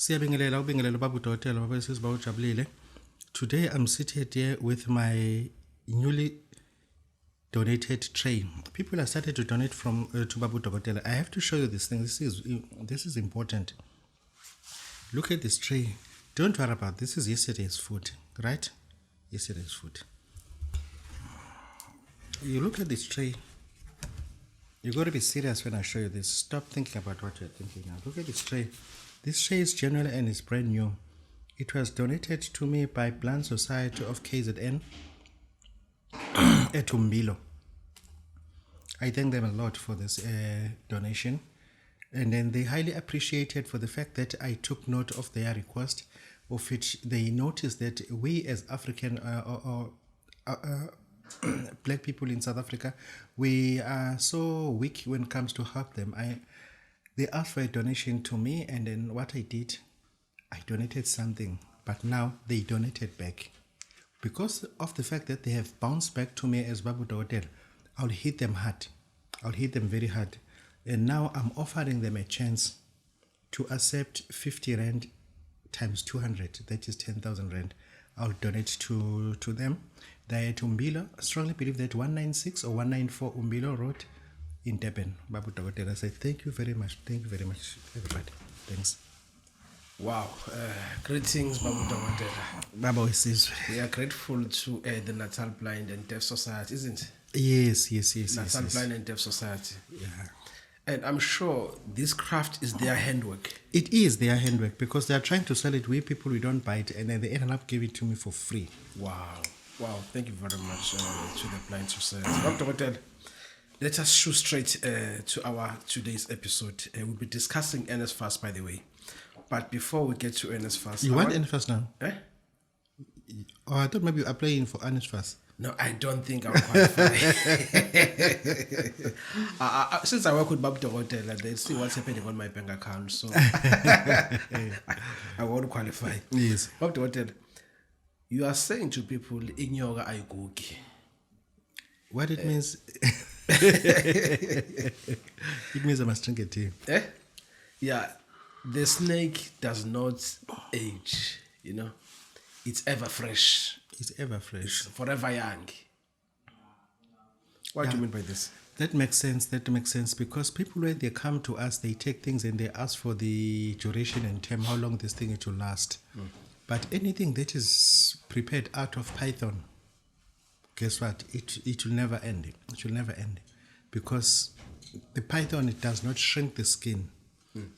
Siyabingelela ubingelela Babu Dokotela mabesizwe bawujabulile. Today I'm seated here with my newly donated tray. People have started to donate from to Babu Dokotela. I have to show you this thing. This is important. Look at this tray. Don't worry about this. Is yesterday's food, right? Yesterday's food. You look at this tray. You got to be serious when I show you this. Stop thinking about what you're thinking now. Look at this tray. This tray is genuine and it's brand new. It was donated to me by Blind Society of KZN at Umbilo. I thank them a lot for this donation. And then they highly appreciated for the fact that I took note of their request, of which they noticed that we as African black people in South Africa, we are so weak when it comes to help them. They asked for a donation to me, and then what I did, I donated something, but now they donated back. Because of the fact that they have bounced back to me as Babu Dokotela, I'll hit them hard. I'll hit them very hard. And now I'm offering them a chance to accept 50 Rand times 200, that is 10,000 Rand. I'll donate to them. They're at Umbilo. I strongly believe that 196 or 194 Umbilo Road in Durban. Babu Dokotela. I say thank you very much. Thank you very much, everybody. Thanks. Wow. Greetings, Babu Dokotela. Babu says We are grateful to the Natal Blind and Deaf Society, isn't it? yes. Natal Blind and Deaf Society. Yeah. And I'm sure this craft is their handwork. It is their handwork because they are trying to sell it. We people, we don't buy it, and then they ended up giving it to me for free. Wow. Thank you very much to the Blind Society. Babu Dokotela, let us shoot straight to our today's episode. We'll be discussing N.F.A.S, by the way. But before we get to N.F.A.S, You want N.F.A.S now? Eh? Oh, I thought maybe you're applying for N.F.A.S. No, I don't think I'll qualify. Since I work with Babu Dokotela, they see what's happening on my bank account, so I won't qualify. Yes. Babu Dokotela, you are saying to people, "Inyoga ayigugi." What it means? It means I must drink a tea. Yeah, the snake does not age. It's ever fresh. It's ever fresh. Forever young. What do you mean by this? That makes sense. Because people, when they come to us, they take things and they ask for the duration and term, how long this thing it will last. But anything that is prepared out of Python, guess what? It will never end. It will never end. Because the Python, it does not shrink the skin.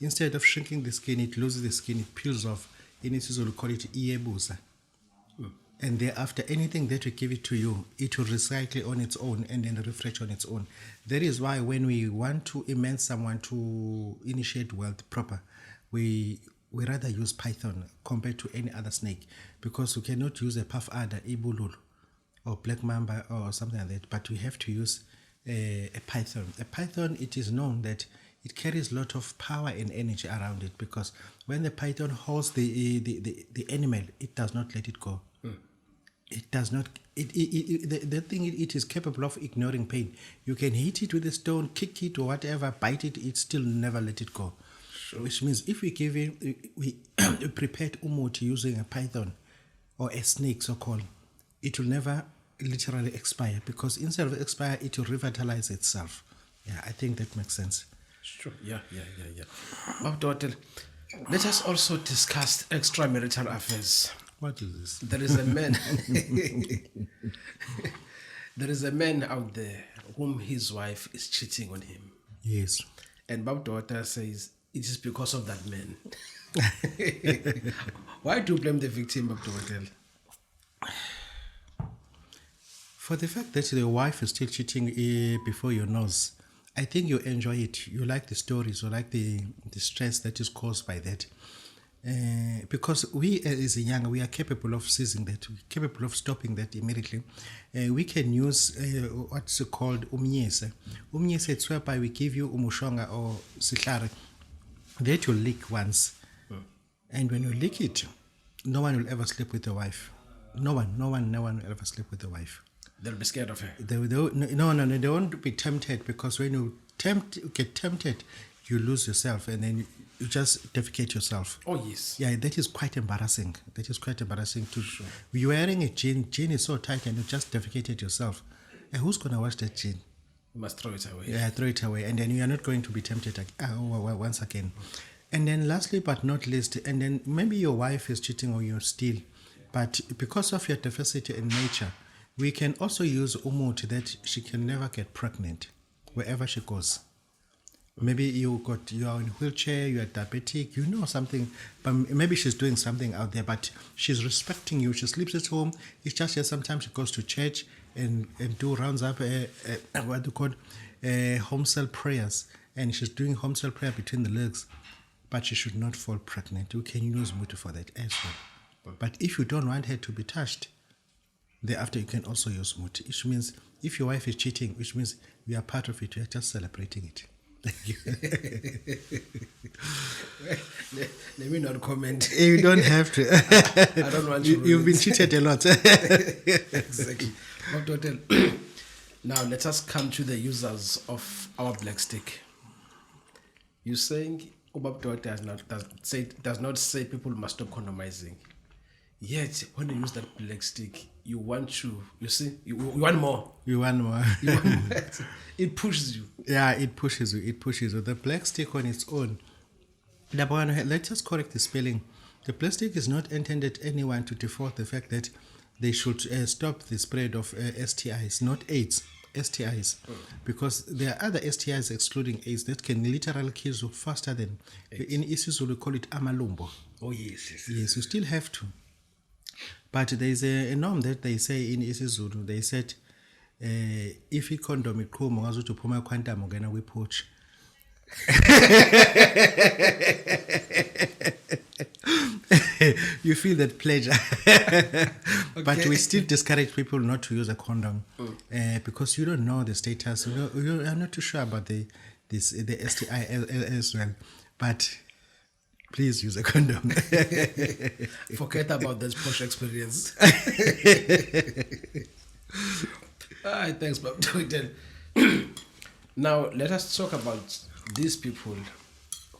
Instead of shrinking the skin, it loses the skin, it peels off. In IsiZulu, we call it iebusa. And thereafter, anything that we give it to you, it will recycle on its own and then refresh on its own. That is why when we want to immerse someone to initiate wealth proper, we rather use Python compared to any other snake, because we cannot use a puff adder, ibulul, or black mamba or something like that, but we have to use a Python. A Python, it is known that it carries a lot of power and energy around it, because when the Python holds the animal, it does not let it go. It does not. The thing, it is capable of ignoring pain. You can hit it with a stone, kick it or whatever, bite it. It still never let it go. Sure. Which means if we give it, we prepared umuti using a python or a snake, so called, it will never literally expire, because instead of expire, it will revitalize itself. Yeah, I think that makes sense. Sure. Yeah. Babu Dokotela, let us also discuss extramarital affairs. What is this? There is a man. There is a man out there whom his wife is cheating on him. Yes. And Babu Dokotela says it is because of that man. Why do you blame the victim, Babu Dokotela? For the fact that the wife is still cheating before your nose, I think you enjoy it. You like the stories, you like the stress that is caused by that. Because we as a young, we are capable of seizing that, we're capable of stopping that immediately. We can use what's called umnyese. Umnyese, it's whereby we give you umushonga or sihlare that you lick once. And when you lick it, no one will ever sleep with the wife. No one will ever sleep with the wife. They'll be scared of her. No, they won't be tempted, because when you get tempted, you lose yourself, and then you just defecate yourself. Oh, yes. Yeah, that is quite embarrassing. That is quite embarrassing too. You're wearing a jean is so tight and you just defecated yourself. And who's going to wash that jean? You must throw it away. Yeah, throw it away. And then you are not going to be tempted once again. And then lastly but not least, and then maybe your wife is cheating or you're still, but because of your diversity in nature, we can also use umuti that she can never get pregnant wherever she goes. Maybe you are in a wheelchair, you are diabetic, you know something, but maybe she's doing something out there, but she's respecting you. She sleeps at home. It's just that sometimes she goes to church and do rounds up, what do you call home cell prayers, and she's doing home cell prayer between the legs, but she should not fall pregnant. We can use mutu for that as well. But if you don't want her to be touched, thereafter you can also use mutu, which means if your wife is cheating, which means we are part of it, we are just celebrating it. Let me not comment. You don't have to. I don't want to. You've been cheated a lot. Exactly. Now let us come to the users of our black stick. You're saying Babu Dokotela does not say people must stop condomizing. Yet when you use that black stick, you want to. You see, you want more. You want more. It pushes you. Yeah, it pushes you. It pushes you. The black stick on its own. Let's just correct the spelling. The black stick is not intended anyone to default the fact that they should stop the spread of STIs, not AIDS, STIs. Because there are other STIs excluding AIDS that can literally kill you faster than, in isiZulu we call it amalumbo. Oh, yes. Yes, you still have to. But there is a norm that they say in isiZulu. They said, if you condom iqhuma ngazuthi uphuma quantum ungena kwiphutshi. You feel that pleasure. But we still discourage people not to use a condom because you don't know the status. You are not too sure about the STI as well. But please use a condom. Forget about this posh experience. Thanks, Babu Dokotela. Now, let us talk about these people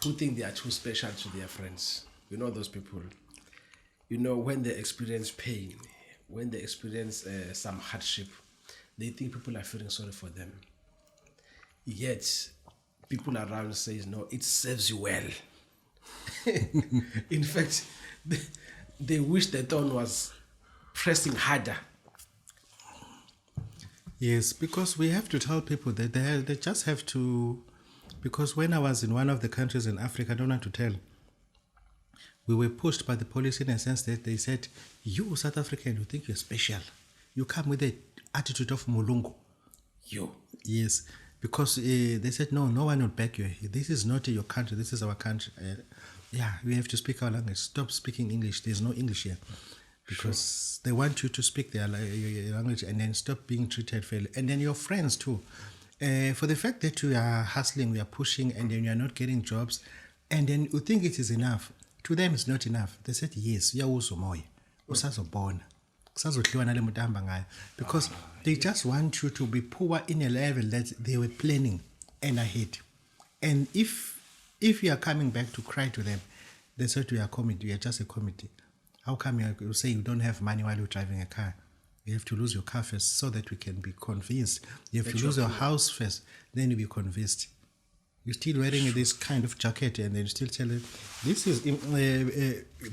who think they are too special to their friends. You know those people. You know, when they experience pain, when they experience some hardship, they think people are feeling sorry for them. Yet, people around say, no, it serves you well. In fact, they wish the thorn was pressing harder. Yes, because we have to tell people that they just have to, because when I was in one of the countries in Africa, I don't want to tell, we were pushed by the police in a sense that they said, you South African, you think you're special. You come with the attitude of Mulungu. You. Yes, because they said, no one will back you. This is not your country, this is our country. We have to speak our language. Stop speaking English. There's no English here. Because they want you to speak their language and then stop being treated fairly. And then your friends too. For the fact that you are hustling, we are pushing, and then you are not getting jobs, and then you think it is enough. To them, it's not enough. They said, yes, because they just want you to be poor in a level that they were planning and ahead. And if you are coming back to cry to them, they said we are a committee, we are just a committee. How come you say you don't have money while you're driving a car? You have to lose your car first so that we can be convinced. You have to lose your house first, then you'll be convinced. You're still wearing this kind of jacket and then still tell them, this is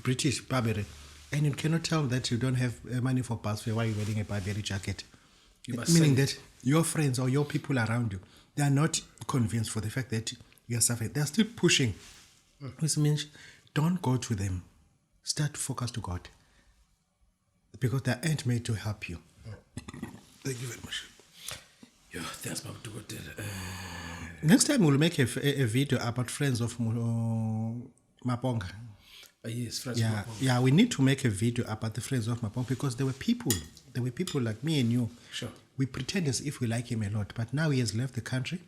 British Burberry. And you cannot tell that you don't have money for bus fare while you're wearing a Burberry jacket. Meaning that your friends or your people around you, they are not convinced for the fact that you are suffering. They are still pushing. Which means don't go to them. Start focus to God. Because they aren't made to help you. Thank you very much. Thanks, Babu Dokotela. Next time we'll make a video about friends of Maponga. Yes, friends of Maponga. Yeah, we need to make a video about the friends of Maponga because there were people like me and you. Sure. We pretend as if we like him a lot, but now he has left the country.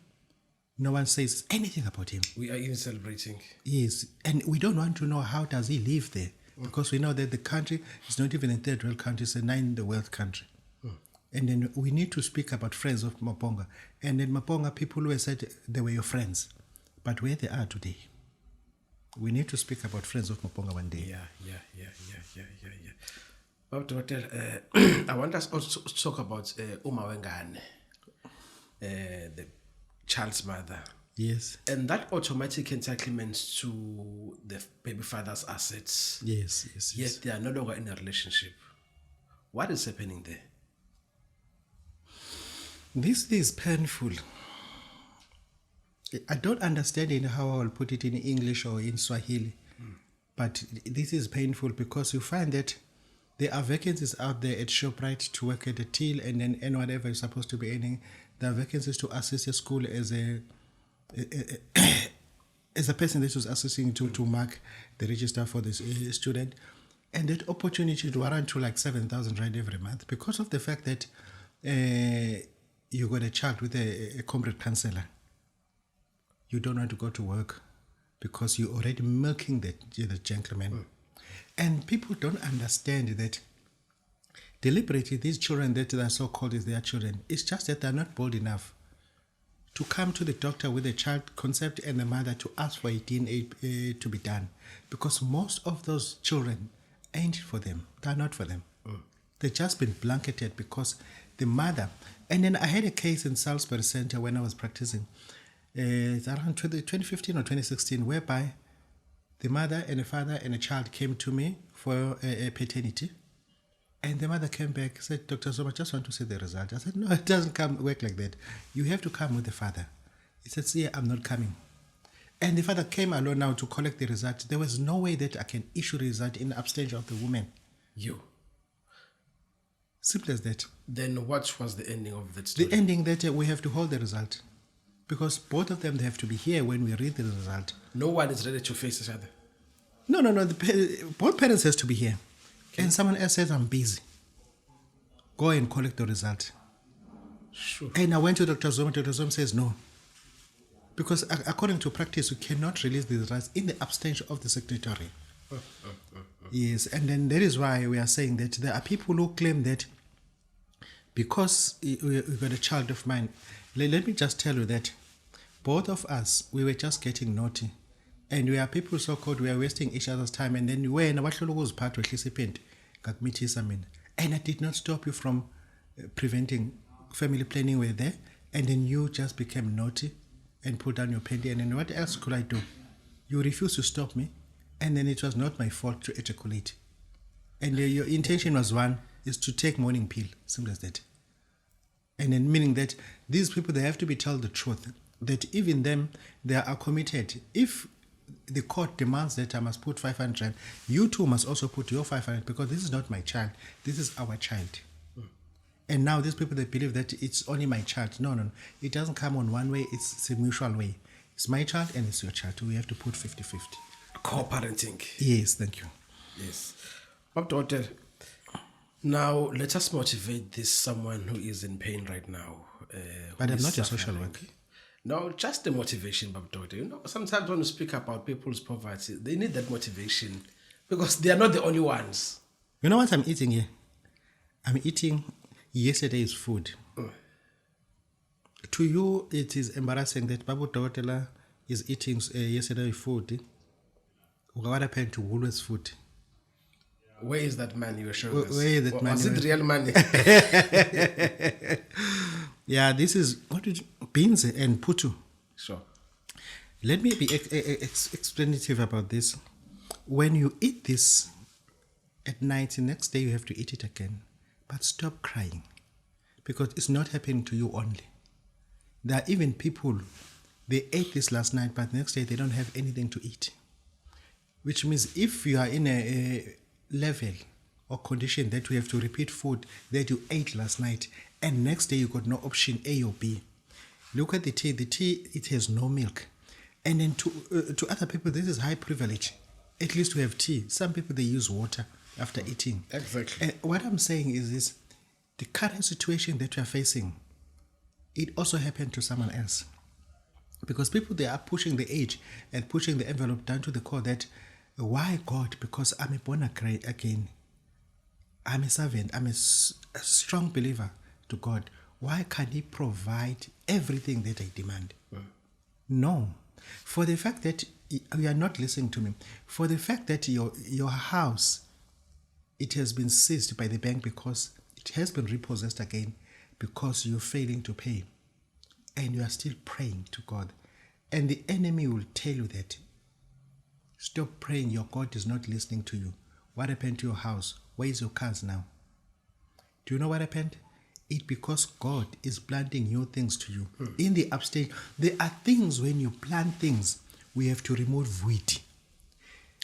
No one says anything about him. We are even celebrating. Yes, and we don't want to know how does he live there because we know that the country is not even a third world country, it's a ninth world country. And then we need to speak about friends of Maponga. And then Maponga, people who said they were your friends. but where they are today. We need to speak about Friends of Moponga one day. Yeah. Babu Dokotela, I want us also to talk about Uma Wengane, the child's mother. Yes. And that automatic entitlement to the baby father's assets. Yes. Yet they are no longer in a relationship. What is happening there? This is painful. I don't understand in how I will put it in English or in Swahili, but this is painful because you find that there are vacancies out there at ShopRite to work at a till and then earn whatever you're supposed to be earning. There are vacancies to assist a school as a person that was assisting to mark the register for this student. And that opportunity to run to like 7,000 right every month because of the fact that you got a child with a comrade counselor. You don't want to go to work because you're already milking the gentleman. And people don't understand that deliberately these children that are so-called as their children, it's just that they're not bold enough to come to the doctor with the child concept and the mother to ask for a DNA to be done. Because most of those children ain't for them. They're not for them. They've just been blanketed because the mother... And then I had a case in Salisbury Center when I was practicing. It's around 2015 or 2016, whereby the mother and the father and a child came to me for a paternity. And the mother came back, said, Dr. Zoma, I just want to see the result. I said, no, it doesn't work like that. You have to come with the father. He said, see, I'm not coming. And the father came alone now to collect the result. There was no way that I can issue the result in absentia of the woman. You. Simple as that. Then what was the ending of that story? The ending that we have to hold the result. Because both of them, they have to be here when we read the result. No one is ready to face each other. No. Both parents has to be here. Okay. And someone else says, I'm busy. Go and collect the result. Sure. And I went to Dr. Zoma. Dr. Zoma says no. Because according to practice, you cannot release the results in the abstention of the secretary. Yes, and then that is why we are saying that there are people who claim that because we got a child of mine. Let me just tell you that both of us, we were just getting naughty. And we are people so-called, we are wasting each other's time. And then when and I did not stop you from preventing family planning were there. And then you just became naughty and put down your panty. And then what else could I do? You refused to stop me. And then it was not my fault to ejaculate. And your intention was one, is to take morning pill. Simple as that. And then meaning that these people, they have to be told the truth. That even them, they are committed. If the court demands that I must put 500, you too must also put your 500 because this is not my child. This is our child. And now these people, they believe that it's only my child. No. It doesn't come on one way. It's a mutual way. It's my child and it's your child. So we have to put 50-50. Co-parenting. Yes, thank you. Yes. Babu Dokotela, now let us motivate this someone who is in pain right now. But I'm not a social worker. No, just the motivation, Babu Dokotela. You know, sometimes when we speak about people's poverty, they need that motivation because they are not the only ones. You know what I'm eating here? I'm eating yesterday's food. To you, it is embarrassing that Babu Dokotela is eating yesterday's food. What happened to Woolworth's food? Where is that money you were showing us? Where is that money? Was it real money? Yeah, this is beans and putu. Sure. Let me be explanative about this. When you eat this at night, the next day you have to eat it again. But stop crying. Because it's not happening to you only. There are even people, they ate this last night, but the next day they don't have anything to eat. Which means if you are in a level or condition that you have to repeat food that you ate last night, and next day you got no option A or B. Look at the tea. The tea, it has no milk. And then to other people, this is high privilege. At least to have tea. Some people, they use water after eating. Exactly. And what I'm saying is this, the current situation that we are facing, it also happened to someone else. Because people, they are pushing the age and pushing the envelope down to the core that, why God? Because I'm a born again. I'm a servant. I'm a strong believer to God. Why can't He provide everything that I demand? No. For the fact that you are not listening to me, for the fact that your house, it has been seized by the bank because it has been repossessed again because you're failing to pay, and you are still praying to God, and the enemy will tell you that stop praying, your God is not listening to you. What happened to your house? Where is your cars now? Do you know what happened? It's because God is planting new things to you. In the upstage, there are things when you plant things, we have to remove weed.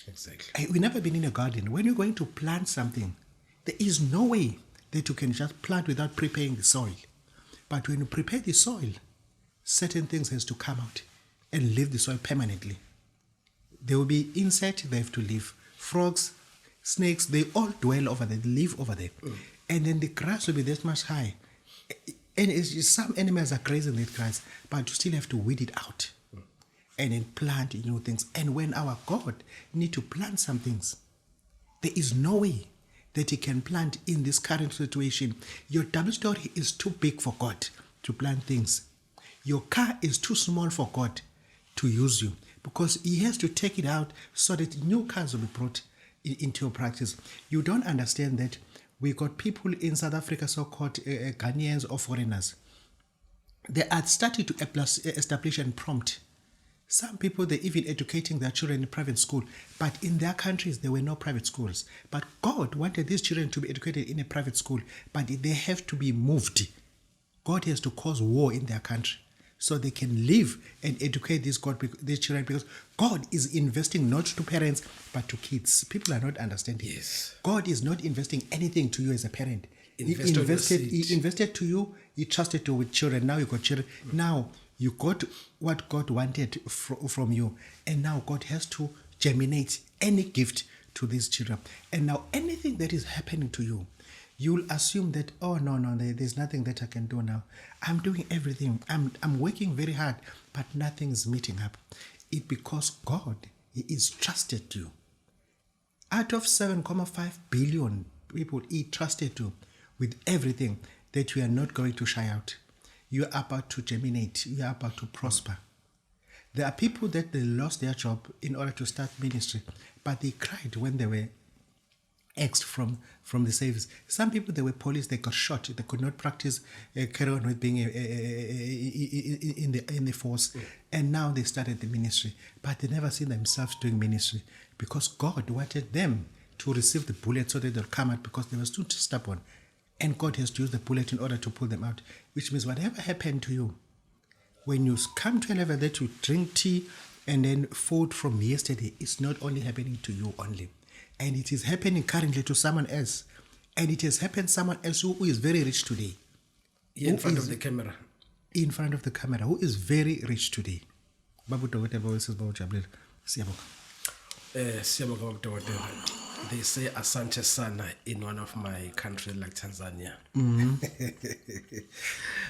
Exactly. We've never been in a garden. When you're going to plant something, there is no way that you can just plant without preparing the soil. But when you prepare the soil, certain things has to come out and leave the soil permanently. There will be insects, they have to live. Frogs, snakes, they all dwell over there, they live over there. And then the grass will be that much high. And some animals are grazing that grass, but you still have to weed it out. And then plant new things. And when our God need to plant some things, there is no way that he can plant in this current situation. Your double story is too big for God to plant things. Your car is too small for God to use you, because he has to take it out so that new cars will be brought into your practice. You don't understand that we got people in South Africa, so-called Ghanaians or foreigners. They are starting to establish and prompt. Some people, they're even educating their children in private school, but in their countries, there were no private schools. But God wanted these children to be educated in a private school, but they have to be moved. God has to cause war in their country so they can live and educate these children, because God is investing not to parents, but to kids. People are not understanding. Yes. God is not investing anything to you as a parent. He invested to you, he trusted you with children. Now you got children. Now you got what God wanted from you. And now God has to germinate any gift to these children. And now anything that is happening to you, you'll assume that, oh, no, there's nothing that I can do now. I'm doing everything. I'm working very hard, but nothing's meeting up. It's because God is trusted you. Out of 7.5 billion people, he trusted you with everything, that you are not going to shy out. You are about to germinate. You are about to prosper. There are people that they lost their job in order to start ministry, but they cried when they were axed from the service. Some people, they were police, they got shot, they could not practice, carry on with being in the force, and now they started the ministry, but they never seen themselves doing ministry, because God wanted them to receive the bullet so that they'll come out, because they were too stubborn, and God has to use the bullet in order to pull them out, which means whatever happened to you, when you come to a level that you drink tea and then food from yesterday, it's not only happening to you only. And it is happening currently to someone else. And it has happened to someone else who is very rich today. In front of the camera. In front of the camera, who is very rich today. Babu Dokotela says, Siyabonga Dokotela. They say asante sana in one of my countries like Tanzania.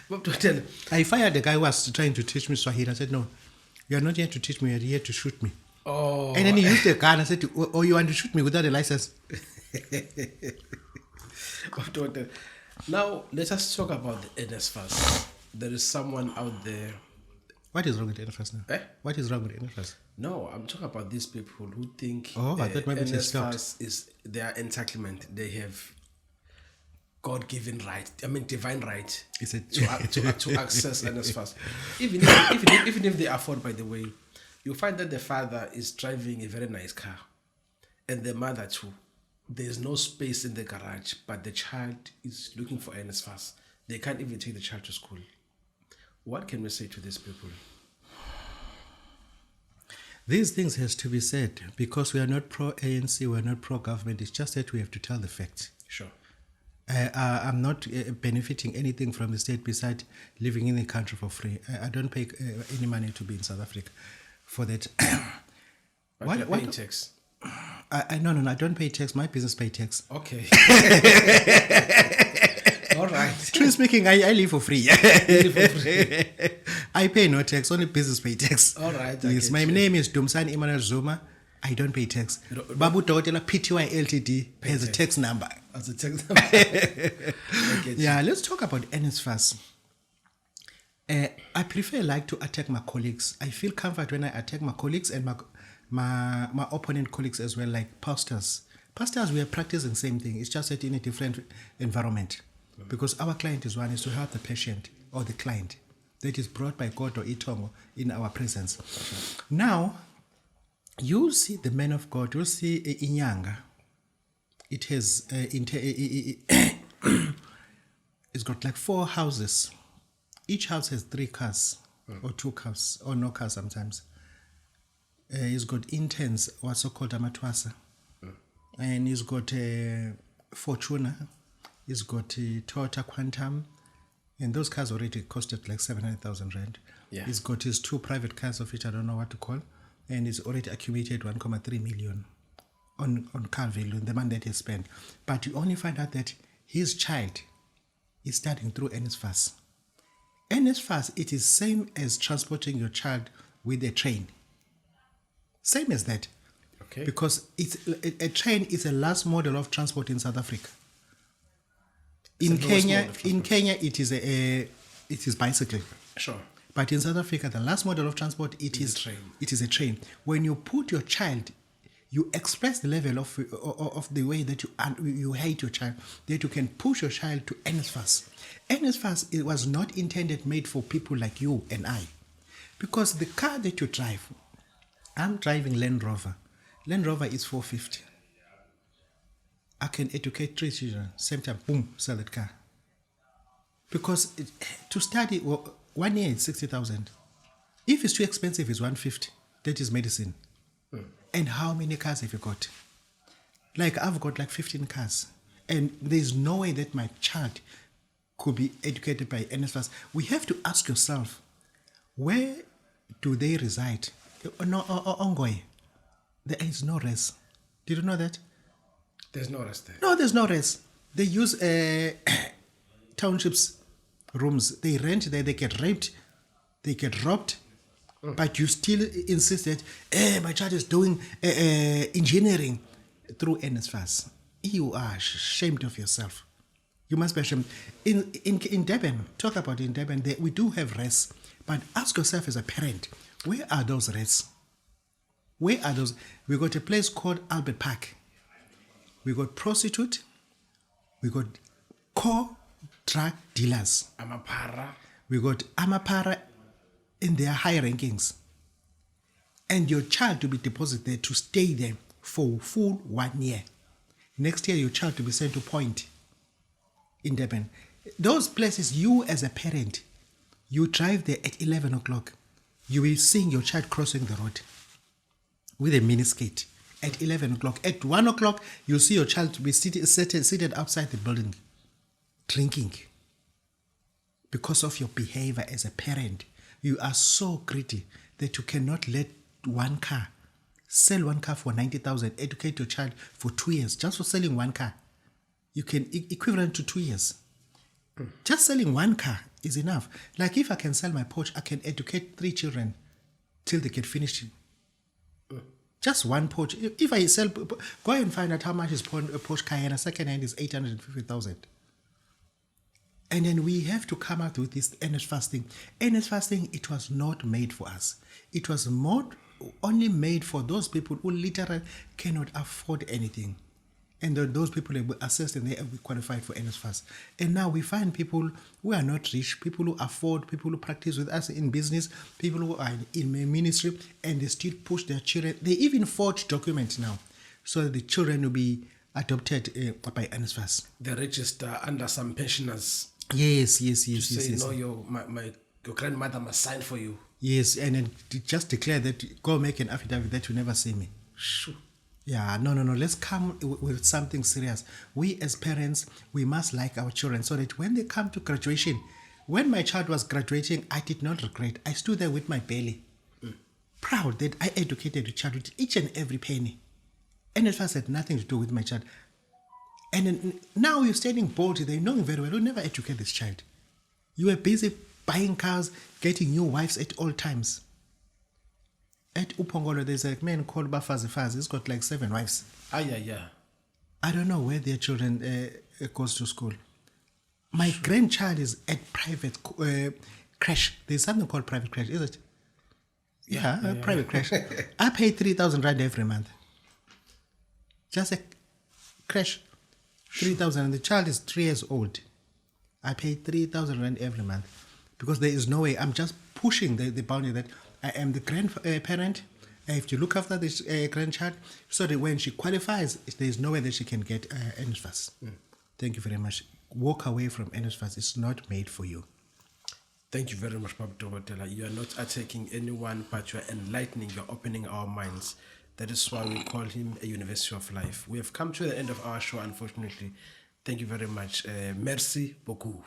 Babu Dokotela, I fired the guy who was trying to teach me Swahili. I said, no, you are not here to teach me, you are here to shoot me. Oh. And then he used the gun and said, oh, you want to shoot me without a license? Now, let us talk about the N.F.A.S. There is someone out there. What is wrong with N.F.A.S now? What is wrong with N.F.A.S? No, I'm talking about these people who think I thought maybe N.F.A.S is their entitlement. They have God-given right, divine right to access N.F.A.S. Even if they afford, by the way, you find that the father is driving a very nice car, and the mother too. There's no space in the garage, but the child is looking for N.F.A.S. They can't even take the child to school. What can we say to these people? These things has to be said, because we are not pro-ANC, we are not pro-government. It's just that we have to tell the facts. Sure. I'm not benefiting anything from the state beside living in the country for free. I don't pay any money to be in South Africa for that. But you're paying tax. No, I don't pay tax. My business pay tax. Okay. All right. Truly speaking, I live for free. I pay no tax, only business pay tax. All right. Yes, my name is Dumsani Emmanuel Zuma. I don't pay tax. Babu Dokotela Pty Ltd has a tax number. As a tax number. Yeah, let's talk about N.F.A.S. I I prefer like to attack my colleagues. I feel comfort when I attack my colleagues and my opponent colleagues as well, like pastors. Pastors, we are practicing the same thing. It's just that in a different environment. Because our client is one, is to help the patient or the client that is brought by God or Itongo in our presence. Now, you'll see the man of God, you'll see Inyanga. It has, it's got like 4 houses. Each house has 3 cars or 2 cars or no cars sometimes. He's got interns, what's so called amatwasa. And he's got Fortuna. He's got Toyota Quantum. And those cars already costed like 700,000 rand. Yeah. He's got his 2 private cars, of which I don't know what to call. And he's already accumulated 1.3 million on car value, the money that he spent. But you only find out that his child is studying through N.F.A.S. N.F.A.S, it is same as transporting your child with a train. Same as that. Okay. Because it's a train is a last model of transport in South Africa. In Kenya, it is bicycle. Sure. But in South Africa, the last model of transport it is a train. When you put your child, you express the level of the way that you hate your child, that you can push your child to N.F.A.S. N.F.A.S, it was not made for people like you and I. Because the car that you drive, I'm driving Land Rover. Land Rover is 450. I can educate 3 children, same time, boom, sell that car. Because to study, 1 year is 60,000. If it's too expensive, it's 150. That is medicine. And how many cars have you got? Like, I've got like 15 cars. And there's no way that my child could be educated by N.F.A.S. We have to ask yourself, where do they reside? No, Ongoy. There is no rest. Did you know that? There's no rest there. No, there's no rest. They use townships rooms. They rent there, they get raped, they get robbed. But you still insist that my child is doing engineering through N.F.A.S. You are ashamed of yourself. You must be ashamed. In Durban, talk about in Durban, we do have rests. But ask yourself as a parent, where are those rests? Where are those? We got a place called Albert Park. We got prostitute. We got core drug dealers. Amapara. We got Amapara in their high rankings. And your child to be deposited there to stay there for full 1 year. Next year, your child to be sent to Point in Durban. Those places, you as a parent, you drive there at 11 o'clock. You will see your child crossing the road with a miniskirt at 11 o'clock. At 1 o'clock, you see your child to be seated outside the building, drinking. Because of your behavior as a parent, you are so greedy that you cannot let sell one car for 90,000, educate your child for 2 years, just for selling one car. You can equivalent to 2 years. Just selling one car is enough. Like if I can sell my Porsche, I can educate 3 children till they get finished. Just one Porsche. If I sell, go and find out how much is a Porsche Cayenne. Second hand is 850,000. And then we have to come out with this N.F.A.S thing. N.F.A.S thing, it was not made for us. It was only made for those people who literally cannot afford anything. And those people are assessed and they are qualified for N.F.A.S. And now we find people who are not rich, people who afford, people who practice with us in business, people who are in ministry, and they still push their children. They even forge documents now so that the children will be adopted by N.F.A.S. They register under some pensioners. Yes. Say, no, your grandmother must sign for you. Yes, and then just declare that, go make an affidavit that you never see me. Sure. Yeah, no. Let's come with something serious. We as parents, we must like our children so that when they come to graduation, when my child was graduating, I did not regret. I stood there with my belly, proud that I educated the child with each and every penny. And it had nothing to do with my child. And then now you're standing boldly there, knowing very well, you never educate this child. You were busy buying cars, getting new wives at all times. At Upongolo, there's a man called Bafazi. He's got like 7 wives. Yeah. I don't know where their children goes to school. My grandchild is at private crash. There's something called private crash, is it? Yeah, private crash. I pay 3,000 rand every month. Just a crash. 3,000, and the child is 3 years old. I pay 3,000 rand every month because there is no way. I'm just pushing the boundary that I am the grandparent. I have to look after this grandchild so that when she qualifies, there is no way that she can get N.F.A.S. Thank you very much. Walk away from N.F.A.S. It's not made for you. Thank you very much, Babu Dokotela. You are not attacking anyone, but you are enlightening, you are opening our minds. That is why we call him a University of Life. We have come to the end of our show, unfortunately. Thank you very much. Merci beaucoup.